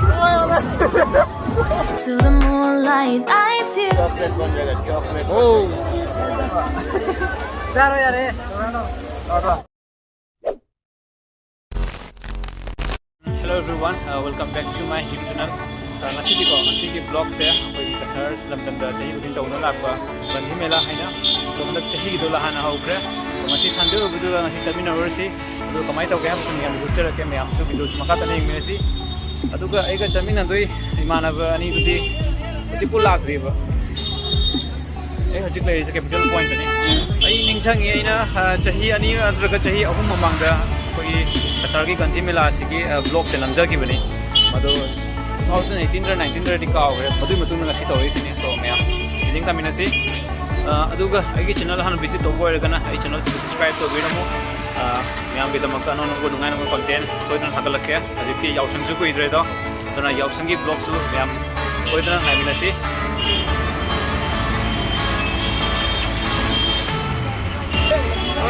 To the moonlight, I see. Oh. Hello everyone, welcome back to my YouTube channel. Ngasi vlog se koi Cachar lamdam da chahi udin tawna lakpa Gandhi Mela haina to madak chahi do la hana haukre ngasi Sunday video la ngasi chamina orsi do kamai taw ke ham sun yam zuchara ke me am su video makata ne ngesi aduga aiga chamina doi imanaba ani budi chikul lakriba ai hajik lai se capital point ni ai ningsangi aina chahi ani adraga chahi ahum mamangda koi Cachar ki Gandhi Mela asigi vlog se lamja ki bani mado 2018 ra 19 ra dikka awre madu matuna ngasi tawi sini so me iding kamina si aduga ai channel han visit to boy gana ai channel se subscribe to bidamo me am bidam ka no no ngai no content so idan hagalak ke ajiki yausang su ko idre do dona yausang ki vlog su me am ko idan ngai mina si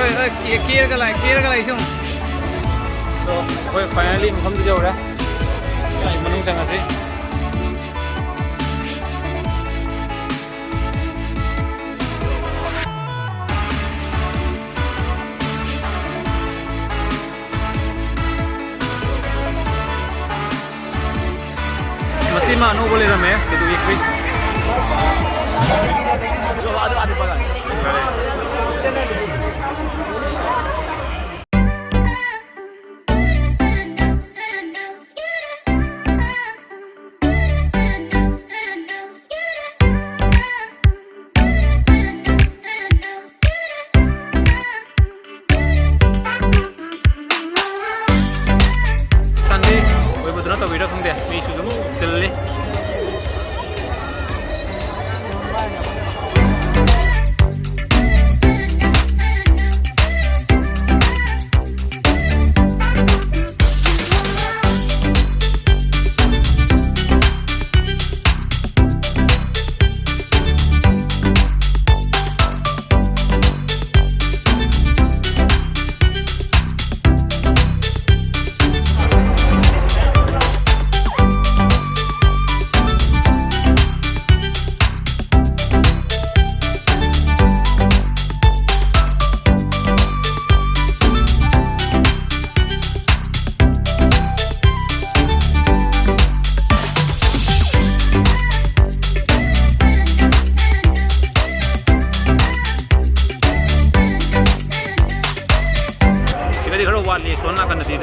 oi oi kier ga lai sung so oi finally mkham du jawra ai manung changa si masih mana boleh ramai itu ikut ada balan Betul tak video kamu deh, ini sudah terleh. Wali soalnya akan nanti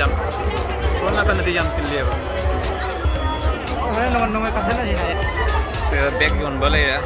jam pilih apa? Oh, saya nonton katanya sih ya. Saya back yon boleh ya.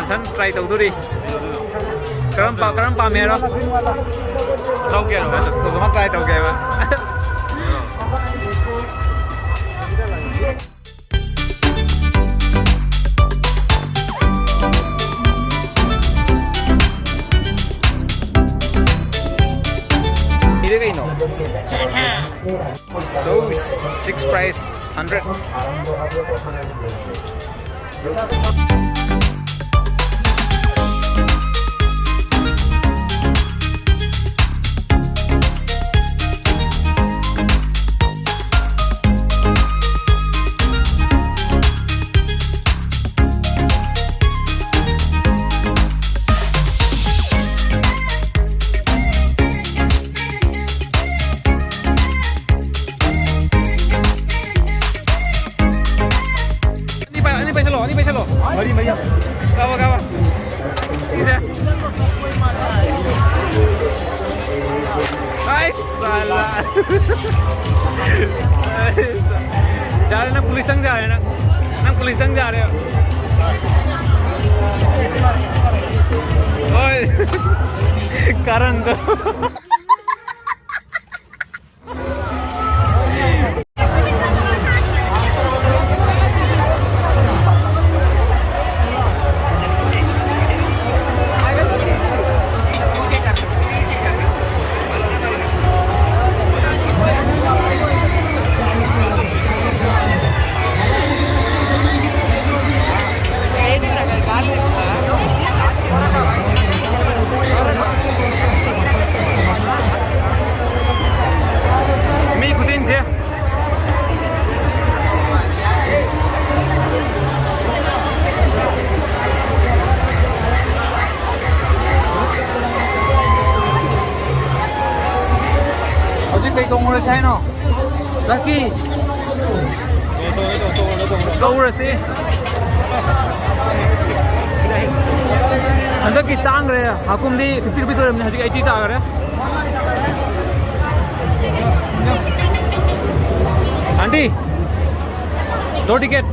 San try tau tu di. Karam pa mero. Tau ke no, just semua try tau ke ba. Ini kayak no. So 6 price 100. Ini paisa lo. Mari. Kawa. Bisa. Ay, salah. जा रहे ना police संग जा रहे ना police संग जा रहे हो ओए कारण तो kay tungurasi hay no. Zaki. Kaurasi. Anda kita angre hakum di 50 rupees orang ni 80 ta agare. Aunty, 2 ticket.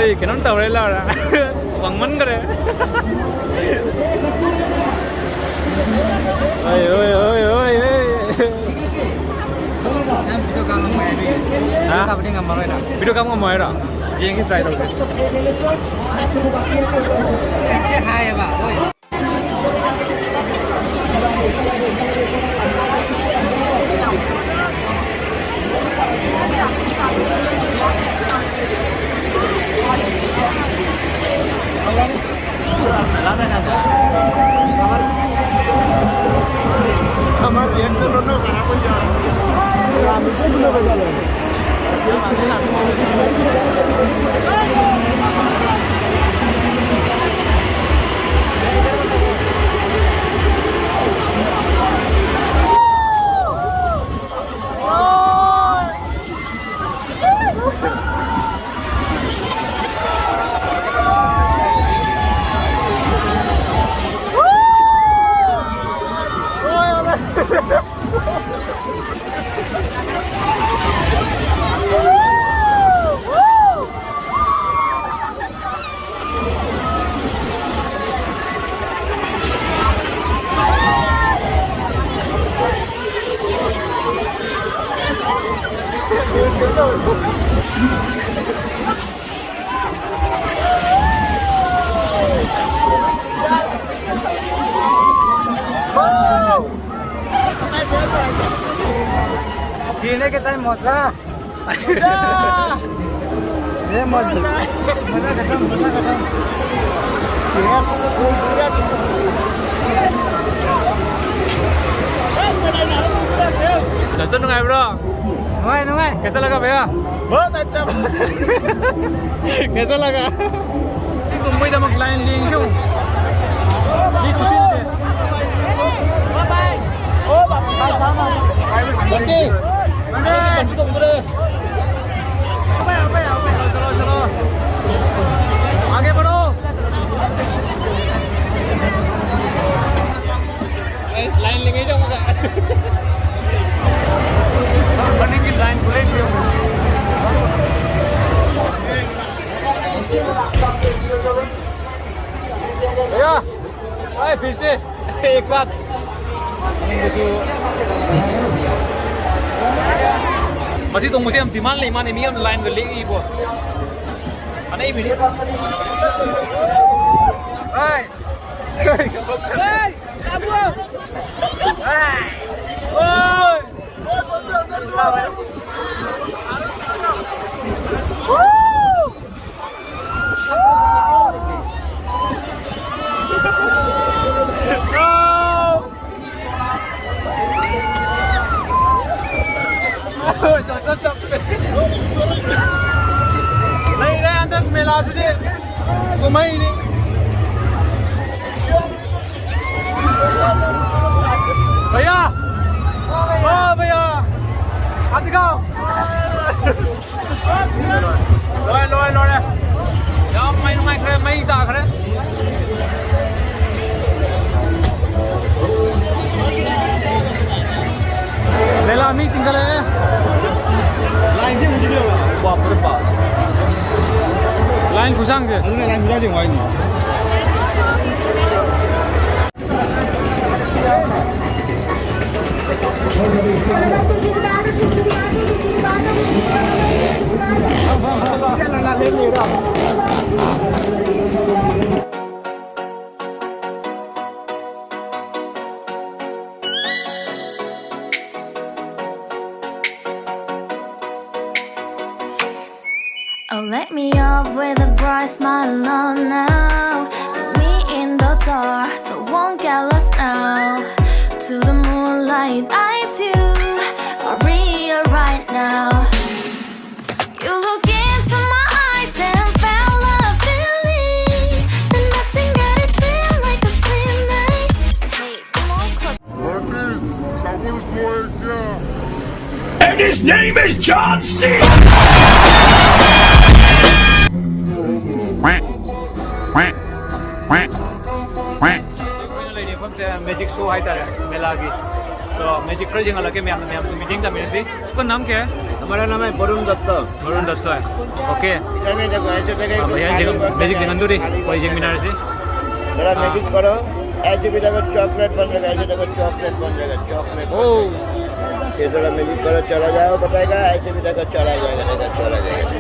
Oi, kenapa tahu rela? Bang man kere. Oi, oi, oi, oi, oi. Video kamu mau ya? Hah? Apa dia ngambil ya? Video kamu mau ya? Jangan try tahu. Say hi ya, Pak. Oi. আমার একটা লোক খারাপ হয়ে যাচ্ছে আমি তো ভুলে গেলাম पीने के टाइम मजा ये मजा मजा खत्म cheers Dần chân ngày bro. नोंगाय कैसा लगा भैया? बहुत अच्छा कैसा लगा? Kung may damang client link siya. Ikutin siya. Bye oh bye sama Bandi. Bandi तुम उधर. चलो चलो. आगे बढ़ो. लाइन लेंगे जाऊंगा. बंदी की लाइन खुले थी. भैया, आए फिर से एक साथ. Masih tunggu sih, di mana mana ini lain ke lagi bu. Mana ini? Hai Lấy ra ăn thức Mela sẽ đi. Có mấy đi. भैया ओ भैया हाथ दिखाओ लोए लोए लोए यार मैं नुमाई करे मैं ही ताक रहे मेला मीटिंग करे लाइन से मुझे क्या बाप रे बाप लाइन खुशांग से अरे लाइन मिला देंगे नहीं Oh, let me up with a bright smile on now. Take me in the dark, so won't get lost now. To the moonlight, eyes you, Maria right now. You look into my eyes and felt a feeling that nothing got it feel like a slim night. Hey, come on, close. And his name is John C. Magic show है तारे मेला की तो magic पर जिंगा लगे मैं हमसे meeting का मेरे से आपका नाम क्या है हमारा नाम है वरुण दत्त है ओके इधर में देखो ऐसे जगह भैया मैजिक जिंगंदूरी कोई जिंग मिनार से थोड़ा मैजिक करो ऐसे भी देखो चॉकलेट बन जाएगा ऐसे देखो चॉकलेट बन जाएगा चॉकलेट ओह ये थोड़ा मैजिक करो चला जाओ बताएगा ऐसे भी देखो चला जाएगा चला जाएगा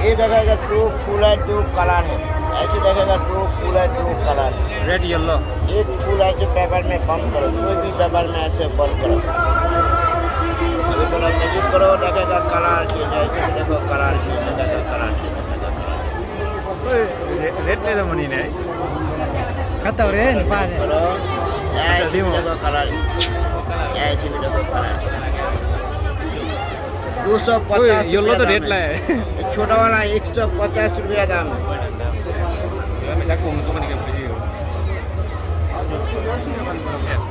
ये देखेगा टू फूल है टू कलर है ऐसे देखेगा टू फूल है टू कलर रेड येलो एक फूल ऐसे पेपर में बंद करो कोई भी पेपर में ऐसे बंद करो अभी थोड़ा मैजिक करो देखेगा कलर चेंज ऐसे देखो कलर चेंज देखेगा कलर चेंज रेड ले लो मनी ने kata orang ni pas. करो ऐसे भी देखो कलर ऐसे भी देखो कलर 250 येलो तो रेड ला है छोटा वाला 150 रुपया दाम है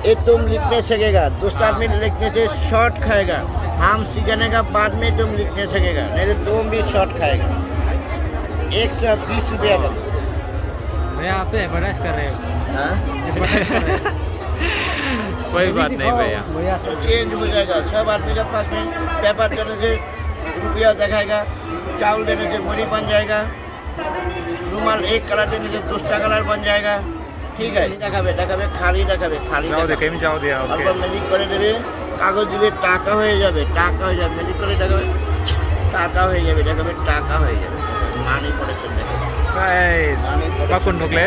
ये तुम लिख नहीं सकेगा दूसरा आदमी लिखने से शॉर्ट खाएगा हम सीखने का बाद में तुम लिख नहीं सकेगा नहीं तो तुम भी शॉर्ट खाएगा 120 रुपया का भैया आप एडवर्टाइज कर रहे हो हाँ? कोई बात नहीं भैया भैया चेंज हो जाएगा सब आदमी के पास में पेपर देने से रुपया दिखाएगा चावल देने से मुड़ी बन जाएगा रुमाल एक कलर देने से दूसरा कलर बन जाएगा ठीक है देखाबे देखाबे खाली देखाबे खाली যাও দেখে আমি যাও দিয়া ওকে অল্প ম্যাজিক করে দেবে কাগজ দিলে টাকা হয়ে যাবে ম্যাজিক করে দেখাবে টাকা হয়ে যাবে দেখাবে টাকা হয়ে যাবে মানি প্রোটেকশন দেখাবে गाइस पाकुन ढोकले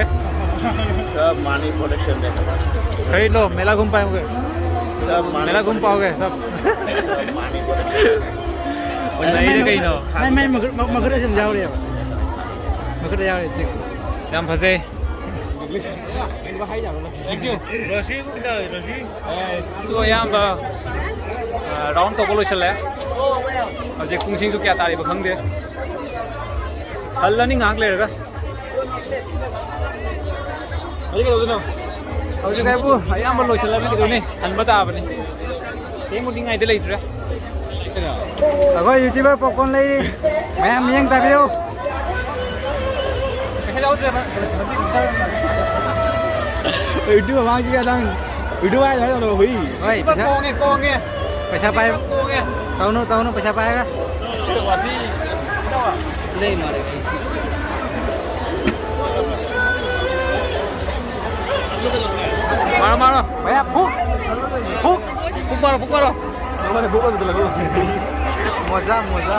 सब मानी प्रोटेक्शन देखेगा खरीद लो मेला घूम पाओगे सब मेला घूम पाओगे सब मानी प्रोटेक्शन नहीं रे कहीं नो मैं मगर से जाओ रे मगर जाओ रे ठीक हम फंसे so ayamba round to bolo chale aje kungsing su kya tari ba khangde halla ni ngak le raga aje ka dona aje ka bu ayamba lo chala bi de ne an bata ba ni ke mu ding ai de leitura ago youtuber popcorn lai मैं मियंग ताबियो kaisa jauh de video वहां की Dang video आया है तो हुई ओए ko nge पैसा पाए ko nge ताऊ नो पैसा पाएगा wati नहीं मारे मारो मारो भैया फूक फूक fuk maro हमारे फूक तो लगो मजा मजा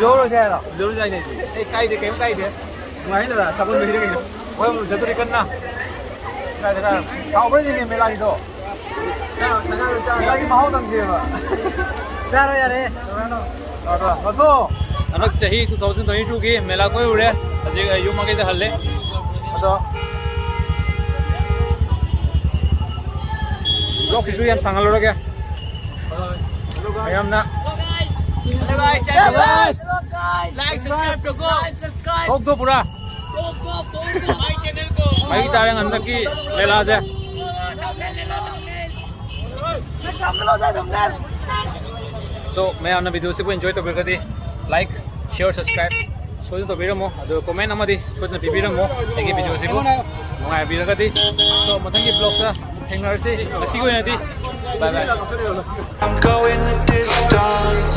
rồi xe rồi. Dulu jai này gì? Cay thì kém cay thế. Ngoài là sabun về đây kìa. Ôi một giờ tôi đi cân nào. Cay thế nào? Không biết gì mình làm gì đâu. Lagi mau tầm gì mà. Ra rồi đi. Rồi. Rồi. Anak chahi 2022 ki mela koi ure. Aje yuma ke halle. Đó. Vlog kisu yam sangal ro kya? Ayam na. Hello guys. Like subscribe to go. Kok to pura. My channel ko. Mai tarang anak ki mela je. So मैं अपना video से को enjoy तो करके like share subscribe सोचने तो video मो अदो comment नमः दी सोचने वीडियो मो एक वीडियो से को मुंगा वीडियो का दी so मतंग की ब्लॉग सा हैंगर से लसी को नहीं दी bye bye I'm going the distance.